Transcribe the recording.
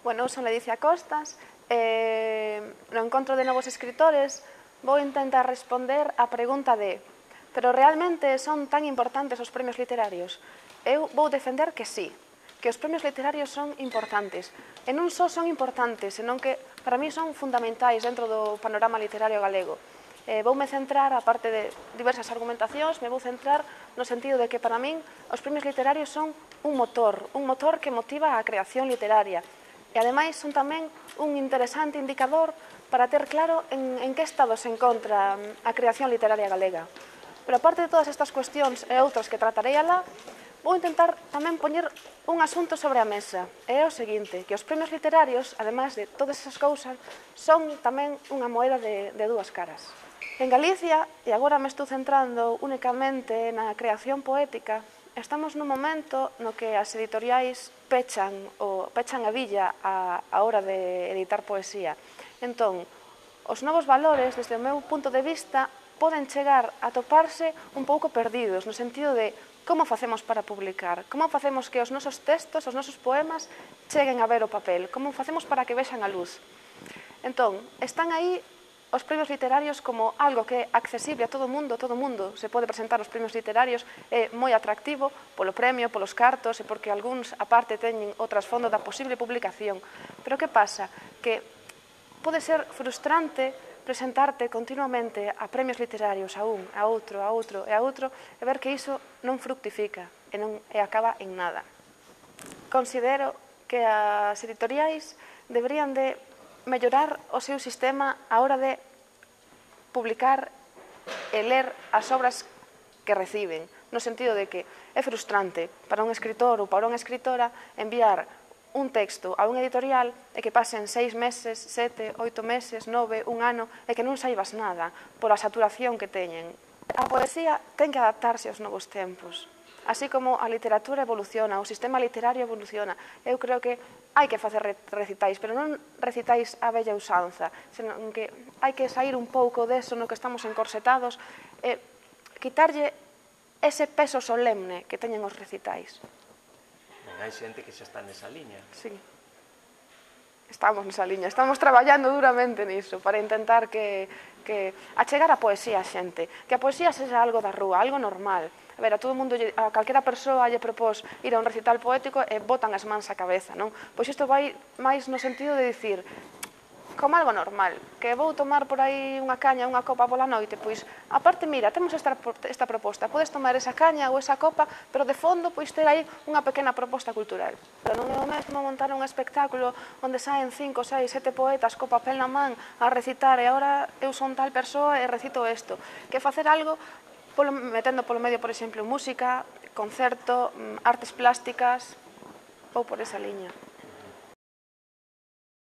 Bueno, eu son Ledicia Costas, no encontro de novos escritores vou intentar responder a pregunta de pero realmente son tan importantes os premios literarios? Eu vou defender que sí, que os premios literarios son importantes, e non só son importantes, senón que para mí son fundamentais dentro do panorama literario galego. Voume centrar, a parte de diversas argumentacións, me vou centrar no sentido de que para min os premios literarios son un motor que motiva a creación literaria. E ademais son tamén un interesante indicador para ter claro en que estado se encontra a creación literaria galega. Pero aparte de todas estas cuestións e outras que tratarei alá, vou intentar tamén poñer un asunto sobre a mesa. É o seguinte, que os premios literarios, ademais de todas esas cousas, son tamén unha moeda de dúas caras. En Galicia, e agora me estou centrando únicamente na creación poética, estamos nun momento no que as editoriais pechan a billa á hora de editar poesía. Entón, os novos valores, desde o meu punto de vista, poden chegar a toparse un pouco perdidos, no sentido de como facemos para publicar, como facemos que os nosos textos, os nosos poemas, cheguen a ver o papel, como facemos para que vexan a luz. Entón, están aí os premios literarios como algo que é accesible a todo mundo se pode presentar os premios literarios, é moi atractivo polo premio, polos cartos e porque algúns aparte teñen o trasfondo da posible publicación. Pero que pasa? Que pode ser frustrante presentarte continuamente a premios literarios a un, a outro, a outro e a outro e ver que iso non fructifica e acaba en nada. Considero que as editoriais deberían de mellorar o seu sistema a hora de publicar e ler as obras que reciben, no sentido de que é frustrante para un escritor ou para unha escritora enviar un texto a un editorial e que pasen 6 meses, 7, 8 meses, 9, un ano e que non saibas nada pola saturación que teñen. A poesía ten que adaptarse aos novos tempos. Así como a literatura evoluciona, o sistema literario evoluciona. Eu creo que hai que facer recitais, pero non recitais a bella usanza, senón que hai que sair un pouco deso no que estamos encorsetados e quitarlle ese peso solemne que teñen os recitais. Hai xente que xa está nesa liña. Sí. Estamos nesa liña, estamos traballando duramente niso para intentar que achegar a poesía a xente, que a poesía sexa algo da rúa, algo normal. A ver, a calquera persoa lle propós ir a un recital poético e botan as mans á cabeza, non? Pois isto vai máis no sentido de dicir como algo normal, que vou tomar por aí unha caña, unha copa pola noite, pois, aparte, mira, temos esta proposta, podes tomar esa caña ou esa copa, pero de fondo, pois, ter aí unha pequena proposta cultural. Pero non é o mesmo montar un espectáculo onde saen 5, 6, 7 poetas co papel na man a recitar e agora eu son tal persoa e recito isto, que facer algo metendo polo medio, por exemplo, música, concerto, artes plásticas ou por esa liña.